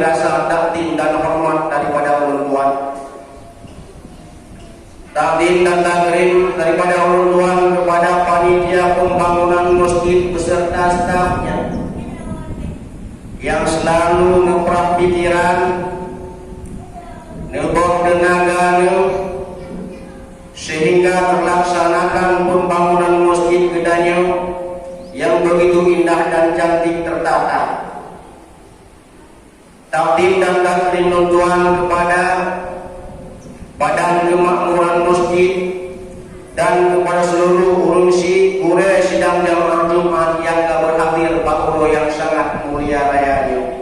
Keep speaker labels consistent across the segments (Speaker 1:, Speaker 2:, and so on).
Speaker 1: rasa takdim dan hormat daripada ulun tuan. Takdim dan takrim daripada ulun tuan kepada panitia pembangunan masjid beserta stafnya yang selalu ngeprah pikiran, nebok tenaga sehingga terlaksanakan pembangunan masjid Gedanyo yang begitu indah dan cantik tertata. Takdim dan takrim tuan kepada Badan Kemakmuran Masjid dan kepada seluruh urunsi Kure Sidang Jamaah Jumat yang berhadir Pak yang sangat mulia rayanya.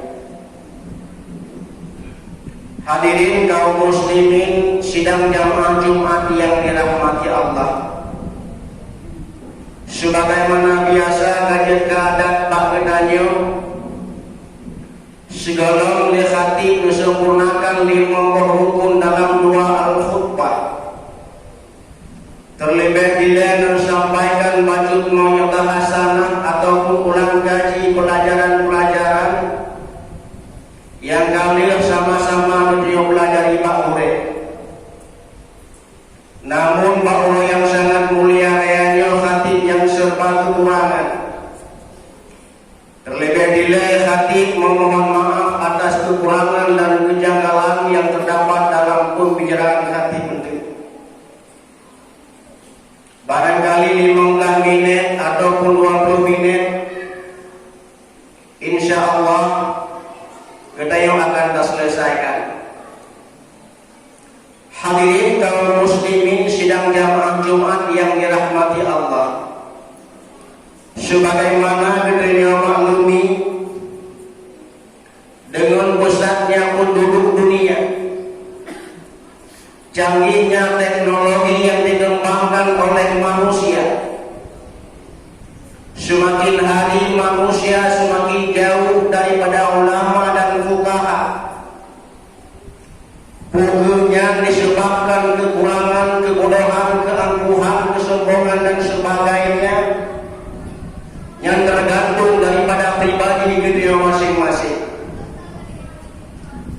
Speaker 1: Hadirin kaum muslimin sidang jamaah Jumat yang dirahmati Allah. Sebagaimana biasa kajian keadaan Pak Gedanyo, segala hati disempurnakan 5 rukun dalam 2 al-khutbah. Terlebih bila disampaikan bacot mau'izah hasanah ataupun ulang kaji pelajaran-pelajaran yang kami sama-sama mempelajari Pak Ure. Namun Pak Ure yang sangat mulia rayanya khatib yang serba kekurangan. Terlebih bila khatib memohon maaf atas kekurangan dan kejanggalan yang terdapat dalam pembicaraan khatib itu. Barangkali 15 menit ataupun 20 menit, insya Allah kita yang akan terselesaikan. Hadirin kaum muslimin sidang jamaah Jumat yang dirahmati Allah. Sebagaimana kita maklumi, dengan pesatnya penduduk dunia, canggihnya teknologi yang dikembangkan oleh manusia, semakin hari manusia semakin jauh daripada ulama dan fuqaha. Pugunya disebabkan kekurangan, kebodohan, keangkuhan, kesombongan dan sebagainya yang tergantung daripada pribadi diri masing-masing.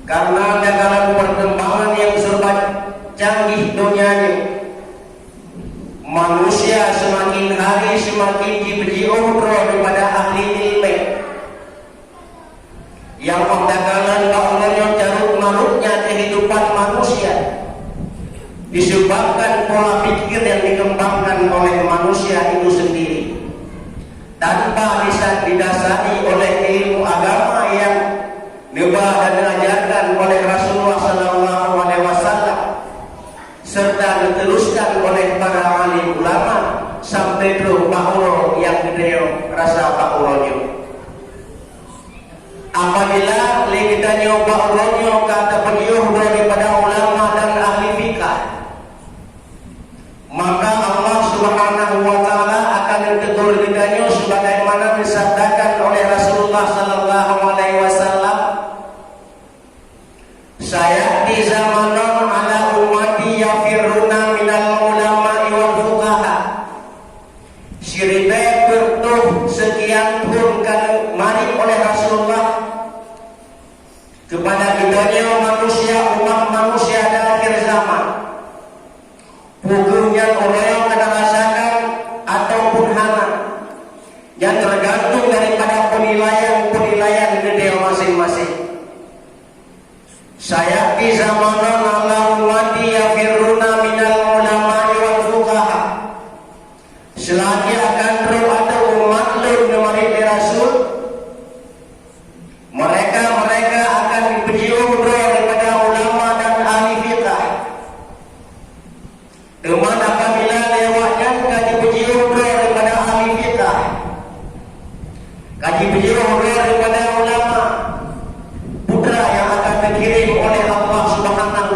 Speaker 1: Karena dalam perkembangan yang serba canggih dunianya, manusia semakin hari semakin diberi umroh daripada ahli ilmu yang mengatakan bahwa carut marutnya kehidupan manusia disebabkan pola pikir yang dikembangkan oleh manusia itu sendiri tanpa bisa didasari oleh ilmu agama yang diubah dan diajarkan oleh Rasulullah SAW serta diteruskan oleh para alim ulama sampai ke Pak Uro yang gede rasa Pak Uronyo. Apabila kita nyoba Uronyo kata beliau daripada ulama dan ahli fikah, maka Allah Subhanahu wa taala akan menegur kita sebagaimana disabdakan oleh Rasulullah SAW. Saya di zamanon ala ummati yafiruna minal ulama'i wal fuqaha. Siribe bertuh sekian pun kan mari oleh Rasulullah kepada kitanya manusia, umat manusia di akhir zaman. Pugunya orang yang kena rasakan ataupun hana yang tergantung daripada penilaian dia masing-masing. Saya di zamanon ala ummati yafiruna minal ulama'i wal fuqaha. Selagi akan terus ada umat lain memari Rasul, mereka akan diberi daripada ulama dan ahli fiqh. Teman apabila lewatnya kaji beri daripada ahli fiqh, kaji beri daripada ulama, putra yang akan dikirim oleh Allah Subhanahu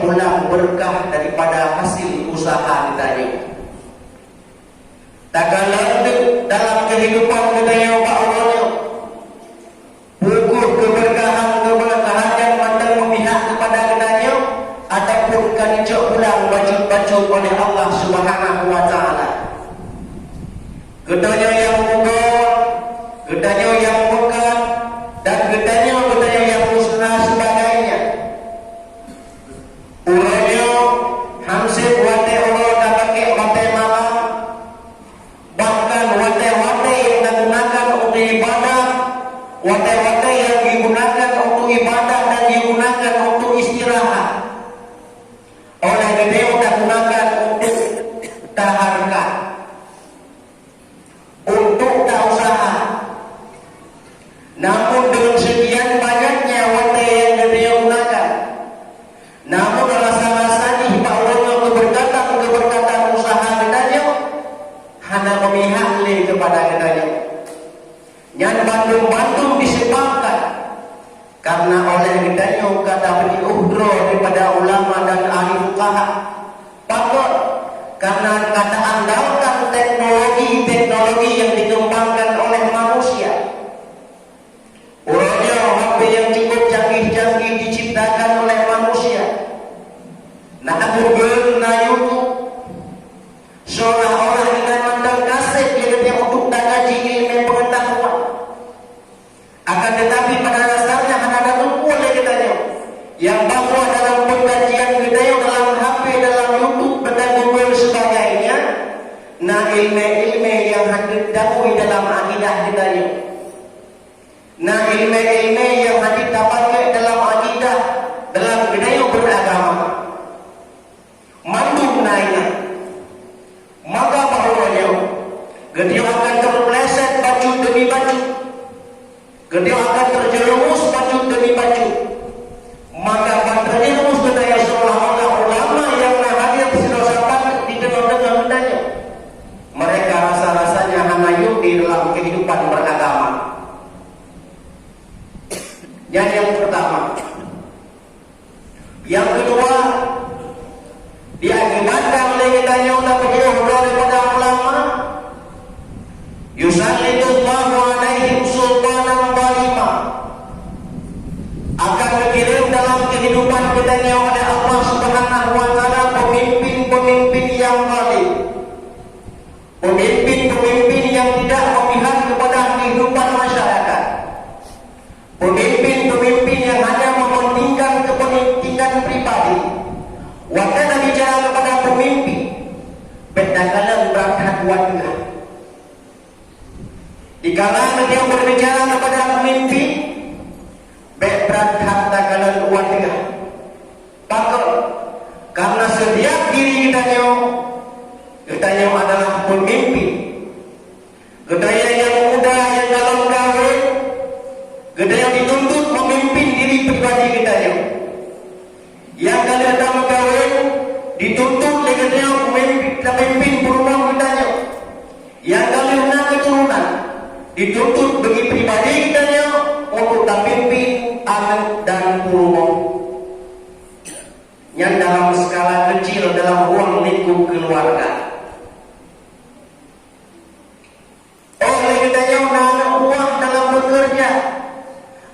Speaker 1: pulang berkah daripada hasil usaha kita ini. Tak kalah dalam kehidupan kita yang Pak Allah, pukul keberkahan yang mantan memihak kepada kita ataupun kanicok pulang baju oleh Allah Subhanahu wa Ta'ala. Gedanya yang mungkar, gedanya yang bukan, dan gedanya yang musnah sebagainya. Uranya hansip wate Allah dah pakai wate malam, bahkan wate-wate yang digunakan untuk ibadah, wate-wate yang digunakan untuk ibadah dan digunakan untuk istirahat. Oleh dia sudah gunakan untuk taharkat, untuk tak usaha. Namun dengan sekian banyaknya wate yang dia gunakan, namun rasa-rasanya bahawa keberkatan usaha kita hanya memihak kepada kita. Yang bandung-bandung disebabkan karena oleh kita kata beri uhdro daripada ulama dan ahli fuqaha. Patut karena kata andalkan teknologi yang dikembangkan oleh manusia. Orangnya HP yang cukup canggih-canggih diciptakan oleh manusia. Nah Google, nah YouTube, seolah-olah kita mandang kaset yang untuk kaji ilmu pengetahuan. Akan tetapi pada dasarnya ada tumpu oleh kita yang bahwa dalam pengkajian kita dalam HP, dalam YouTube, dan Google sebagainya, nah ilmu-ilmu yang didakui dalam akidah kita nah ilmu-ilmu yang dipakai dalam akidah, dalam budaya beragama, mandung naiknya, maka bahawanya dia akan terpeleset baju demi baju, dia akan terjerumus baju demi baju. Maka terjerumus budaya seolah-olah ulama yang hadir silasapan di tengah-tengah budaya. Mereka rasa-rasanya hanyut di dalam kehidupan beragama. Yang pertama. Yang kedua, diakibatkan oleh kita yang terjauh daripada ulama, yusallitullahu alaihim sultanan zalima, akan dikirim dalam kehidupan kita oleh Allah Subhanahu wa Ta'ala pemimpin-pemimpin yang zalim, pemimpin-pemimpin yang tidak memihak kepada kehidupan masyarakat, pemimpin-pemimpin yang hanya mementingkan kepentingan pribadi. Waktu bicara kepada pemimpin, bedakalan berangkat warga. Dikala dia berbicara kepada pemimpin, berangkat dakalan warga. Pakar, karena setiap diri kita adalah pemimpin. Kita yang muda, yang dalam kawin, kita yang dituntut memimpin diri pribadi kita. Yang dalam kawin dituntut kita memimpin perumahan kita. Yang dalam keturunan dituntut bagi pribadi kita untuk memimpin anak dan perumahan. Yang dalam skala kecil dalam ruang lingkup keluarga. Oleh kita anak buah dalam bekerja,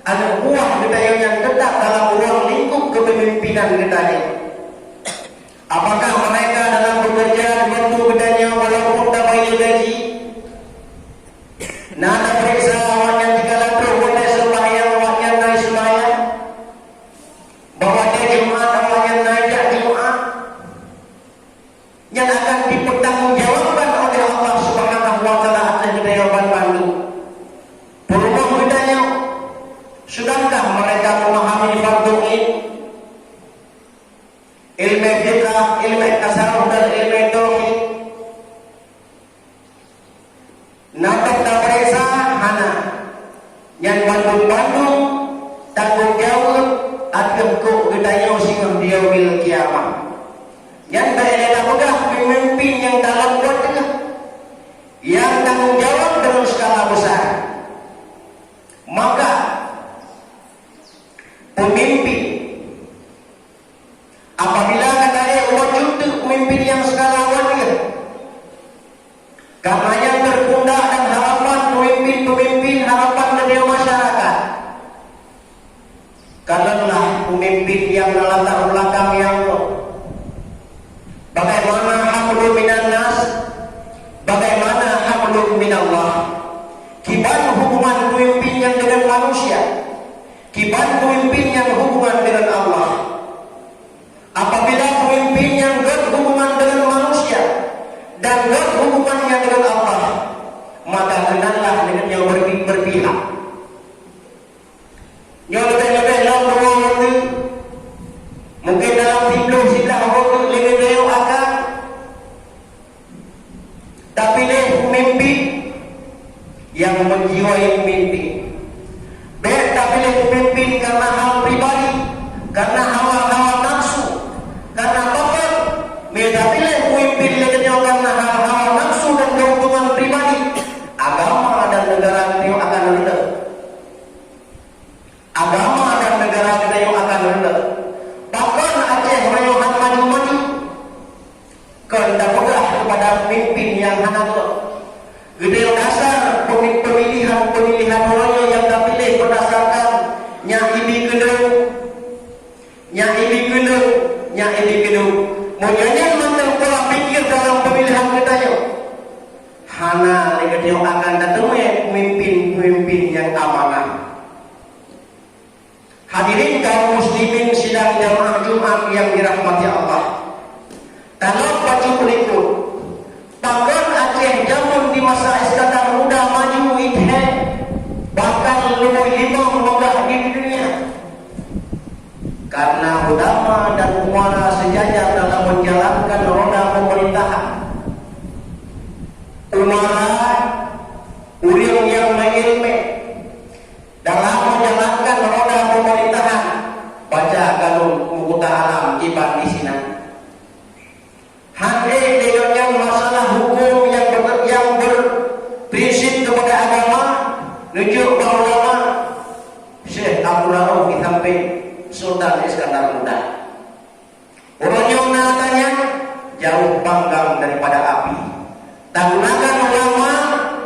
Speaker 1: anak buah kita yang tetap dalam ruang lingkup kepemimpinan kita. Apakah mereka dalam bekerja membantu kita walaupun tak bayar gaji? Nada periksa awaknya dikala perbuatan sembahyang, awaknya naik sembahyang, bahwa dia Jumat, awaknya naik Jumat, yang akan dipertanggungjawabkan oleh Allah Subhanahu wa Ta'ala atas jawaban bantu. Perubahan bedanya, sudahkah mereka memahami fardu ilmu fiqh, ilmu tasawuf dan ilmu tauhid? Natak tak periksa hana yang bandung-bandung tanggung jawab akan kok gedanya sehingga dia bil kiamat. Yang tak pegah pemimpin yang dalam keluarga yang tanggung jawab dalam skala besar. Maka pemimpin Apabila kata dia wajib tu pemimpin yang sekalawan dia, karena yang berpundak dan harapan pemimpin harapan dari masyarakat. Kalaulah pemimpin yang latar belakang yang bagaimana hamlu minan nas, bagaimana hamlu minallah. Kiban hubungan pemimpin yang dengan manusia, kiban pemimpin yang hubungan dengan Allah. Apabila pemimpin yang berhubungan dengan manusia dan berhubungannya dengan Allah, maka kenallah dengan yang berpihak. Yang lebih-lebih dalam waktu, mungkin dalam hidup sudah waktu lebih jauh akan, tapi dia pemimpin yang menjiwai pemimpin. Baik, tapi dia pemimpin karena hal pribadi, karena hawa-hawa nafsu, karena bapak. Tapi dia pemimpin yang karena hawa nafsu dan keuntungan pribadi, agama dan negara itu akan rendah. Agama dan negara kita yang akan rendah. Bahkan Aceh Rayohan maju-maju kehendak pegah kepada pemimpin yang hangat. Gede dasar pemilihan orang yang terpilih berdasarkan nya'ibi gedung. Monyanya mantel pola pikir dalam pemilihan kita yuk. Hana legede akan datang pemimpin yang amanah. Hadirin kaum muslimin sidang jamaah Jumat yang dirahmati Allah. Kalau baju berikut, bahkan Aceh jamun di masa Iskandar Muda maju itu, bahkan lebih lima megah di dunia. Karena ulama dan umara sejajar dalam menjalankan roda pemerintahan. Umara, uring yang mengilmi dalam menjalankan roda pemerintahan. Baca kanun muka alam iban di sini. Hadir dengan masalah hukum yang berprinsip kepada agama, nujuk ulama Syekh Abdul Rauf Itampe Sultan Iskandar Muda. Orangnya natanya jauh panggang daripada api. Tak gunakan ulama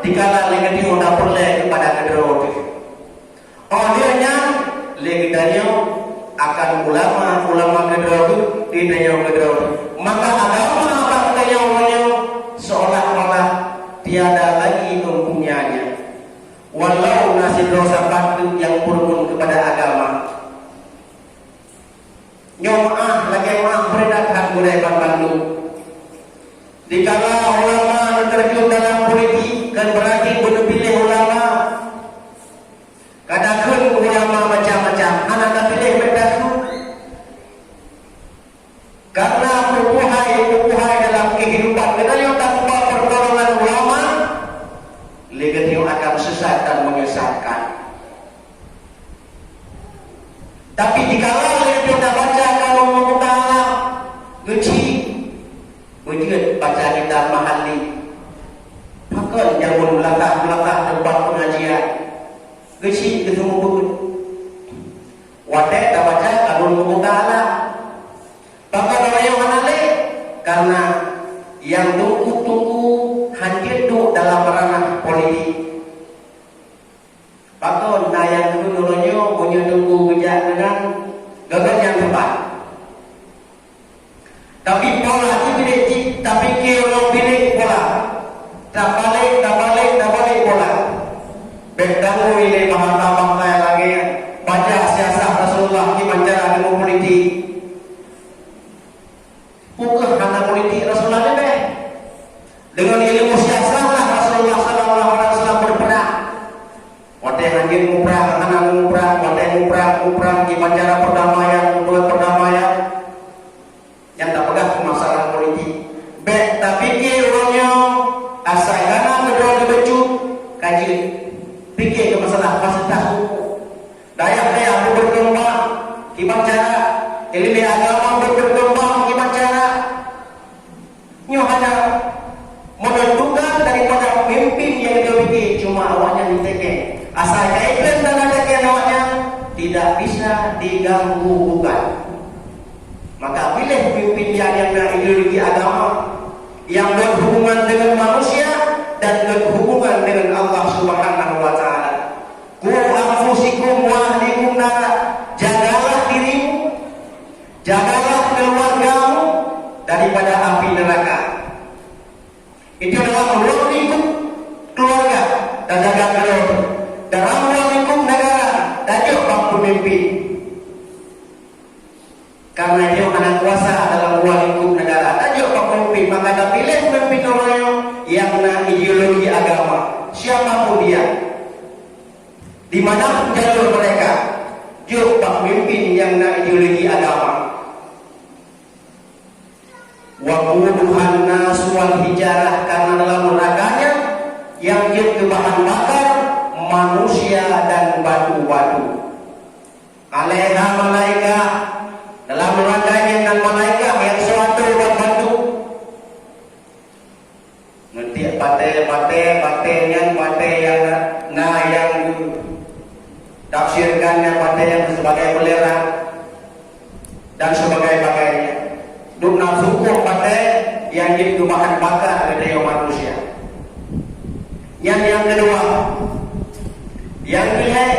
Speaker 1: dikala legadi muda perle kepada kedua. Akhirnya legadanya akan ulama kedua tidak kedua. Maka agama bangsa yang seolah-olah tiada lagi mempunyainya. Walau nasib dosa patuh yang purun kepada agama. Nyomah lagi mah beredakan budaya Bandung. Dikala ulama terjun dalam politik kan berarti boleh pilih ulama. Kadang ulama macam-macam, anak pilih berdaku. Karena pupuhai dalam kehidupan kita yang tanpa pertolongan ulama, legatio akan sesat dan menyesatkan. Tapi jikalau kita baca kalau membuka alam, Wujud baca kita mahali. Maka jangan melangkah tempat pengajian. Geci ketemu buku. Wadah dah baca kalau membuka alam. Maka orang yang manale karena yang tunggu hadir tu dalam ranah politik. Maka yang kedua punya tunggu bijak dengan gagal yang tepat. Tapi pola itu tapi kira pilih pola. Tak balik pola. Bertamu ini bangsa lagi baca siasat Rasulullah di mancara dengan politik. Bukan hanya politik Rasulullah ini. Dengan ilmu siasat lah Rasulullah SAW berperang. Waktu hadir muprah, anak muprah, waktu muprah di mancara perdamaian, buat perdamaian. Yang tak pegang masalah politik. Tapi orangnya asalkan ideologi agama yang berhubungan dengan manusia dan berhubungan dengan Allah Subhanahu wa taala. Qu anfusikum wa ahlikum nara. Jagalah dirimu, jagalah keluargamu daripada api neraka. Itu adalah ruang lingkup keluarga dan jaga keluarga. Dalam ruang lingkup negara, tajuk bang pemimpin. Karena dia anak kuasa dalam ruang lingkup negara, tajuk bang pemimpin. Maka ada pilih pemimpin orang yang ideologi agama, siapapun dia, di mana jalur mereka, juk bang pemimpin yang ideologi agama. Waquduhan nas wal hijarah, karena dalam nerakanya yang jadi bahan bakar manusia dan batu-batu. Alaiha malaika, dalam nerakanya dan malaika yang suatu batu. Nanti bate yang yang tafsirkannya bate yang sebagai belerang dan sebagainya. Duk nafsuku pada yang jadi bahan bakar dari manusia. Yang kedua, yang nilai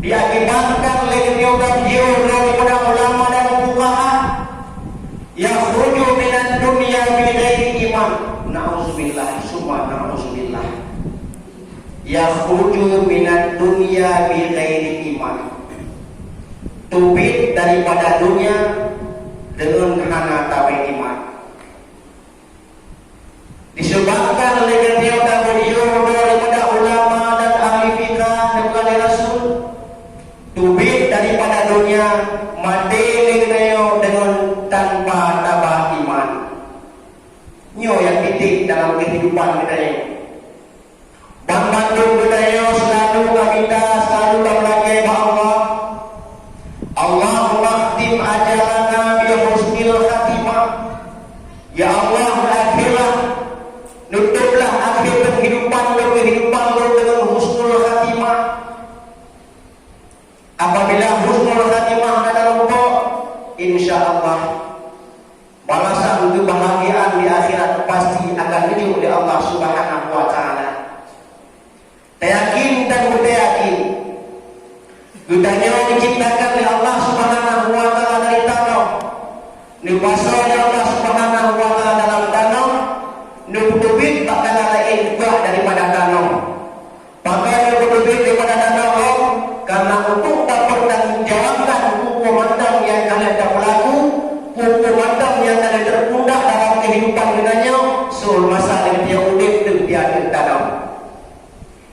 Speaker 1: diakibatkan oleh kebiasaan jiwa daripada ulama dan fuqaha yang khuruju minat dunia bighairi iman. Na'udzubillah, summa na'udzubillah. Yang khuruju minat dunia bighairi iman. Tubit daripada dunia dengan hana tabai iman. Disebabkan oleh kebiasaan beliau daripada ulama dan ahli fikah dan ahli rasul, tubik daripada dunia mati dengan tanpa tabah iman. Nyo yang penting dalam kehidupan kita ini. Bantu kita selalu meminta, selalu berlagak kepada Allah. Allahumma khtim ajalana bi husnil khatimah. Ya Allah, berakhirlah, nutuplah akhir kehidupan dengan husnul khatimah. Apabila husnul khatimah adalah lupa, insyaallah balasan untuk kebahagiaan di akhirat pasti akan menuju oleh Allah Subhanahu wa taala. Yakin dan yakin Gudanya diciptakan oleh Allah Subhanahu wa taala dari tanah. Dipasang oleh Allah Subhanahu wa taala dalam tanah. Nububit tak ada lain juga daripada tanah. Pakai nububit daripada tanah karena untuk dapat menjawabkan hukum-hukum yang kalian dah berlaku, hukum-hukum yang kalian terpundak dalam kehidupan dengannya, soal masalah dia udip dan dia tanah.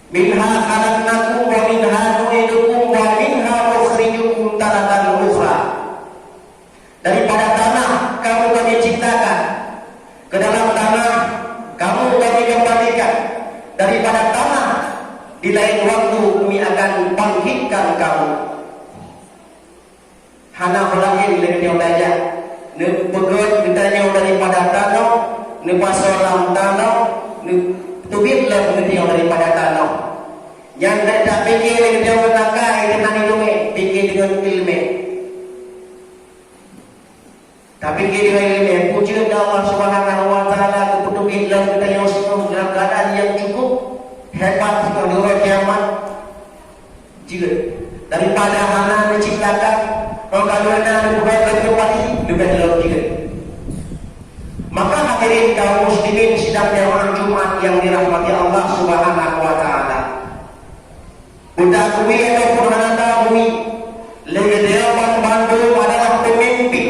Speaker 1: Minha khalaqnakum wa minha nu'idukum wa minha nukhrijukum taratan ukhra. Daripada tanah kamu kami ciptakan, ke dalam tanah kamu kami kembalikan. Daripada tanah di lain waktu kami akan bangkitkan kamu. Hana belakang dengan yang daya. Ne pegot ditanya daripada tanah, ne pasolam tanah, ne tubitlah dengan daripada tanah. Yang tak fikir dengan dia menakai dengan ilmu, fikir dengan ilmu. Tapi fikir dengan ilmu, puji Allah Subhanahu wa taala kepedulian dalam kita yang semua dalam keadaan yang cukup hebat sekali orang kiamat. Jika daripada mana menciptakan, kalau anda berbuat berkembali juga dalam jika. Maka hadirin kaum muslimin sidang orang Jumat yang dirahmati Allah Subhanahu wa taala. Udah kami atau pernah bumi Legedewan Bandung adalah pemimpin.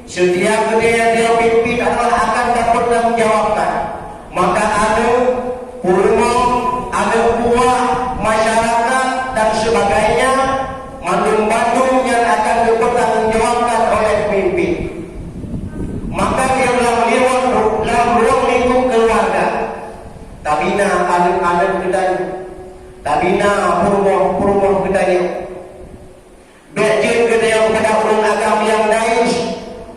Speaker 1: Setiap dia pimpin adalah akan dapat menjawabkan. Maka ada purmo, ada buah, masyarakat dan sebagainya Bandung yang akan dipertanggungjawabkan oleh pemimpin. Maka dia dalam ruang lingkup keluarga. Tabina anak-anak kita, tabina purmo kita ni. Berjen kita yang pada ulun agama yang dais,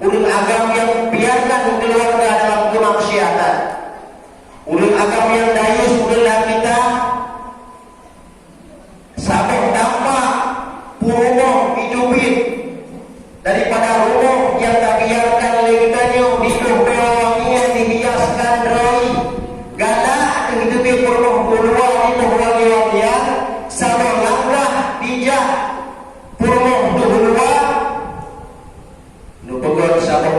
Speaker 1: ulun agama yang biarkan keluarga dalam kemaksiatan. Ulun agama yang dais, ulunlah kita sampai dampak purmo hidupin daripada rumah yang tak biarkan oleh kita ni.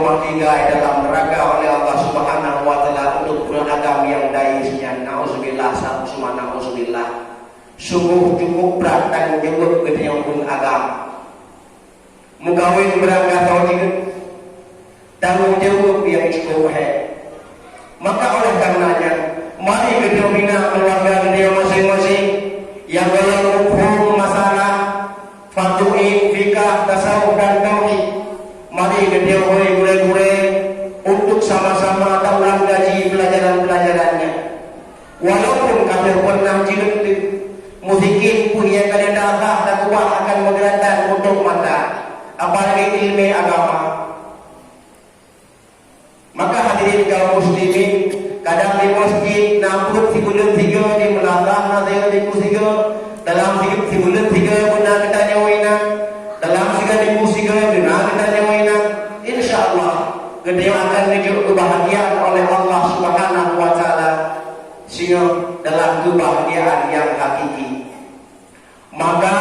Speaker 1: rumah tinggal dalam neraka oleh Allah Subhanahu wa taala untuk beragam yang daisnya. Nauzubillah, summa nauzubillah. Sungguh cukup berat tanggung jawab kita yang pun agama. Mengawin berangkat tahun ini tanggung jawab yang cukup hebat. Maka oleh karenanya, mari kita bina keluarga kita masing-masing yang dalam hukum masalah fatuhi, fikah, tasawuf dan tauhid. Mari kita gure-gure untuk sama-sama taulan gaji pelajaran-pelajarannya. Walaupun kami pernah jilid musikin punya kalian Allah dan kuat akan menggerakkan untuk mata, apalagi ilmu agama. Maka hadirin kaum muslimin, kadang di masjid nampak 3 di melangkah nanti di musiga dalam 3 benar kita nyawina dalam 3 benar kita nyawina. Insyaallah kita akan menuju kebahagiaan oleh Allah Subhanahu wa taala sehingga dalam kebahagiaan yang hakiki. Maka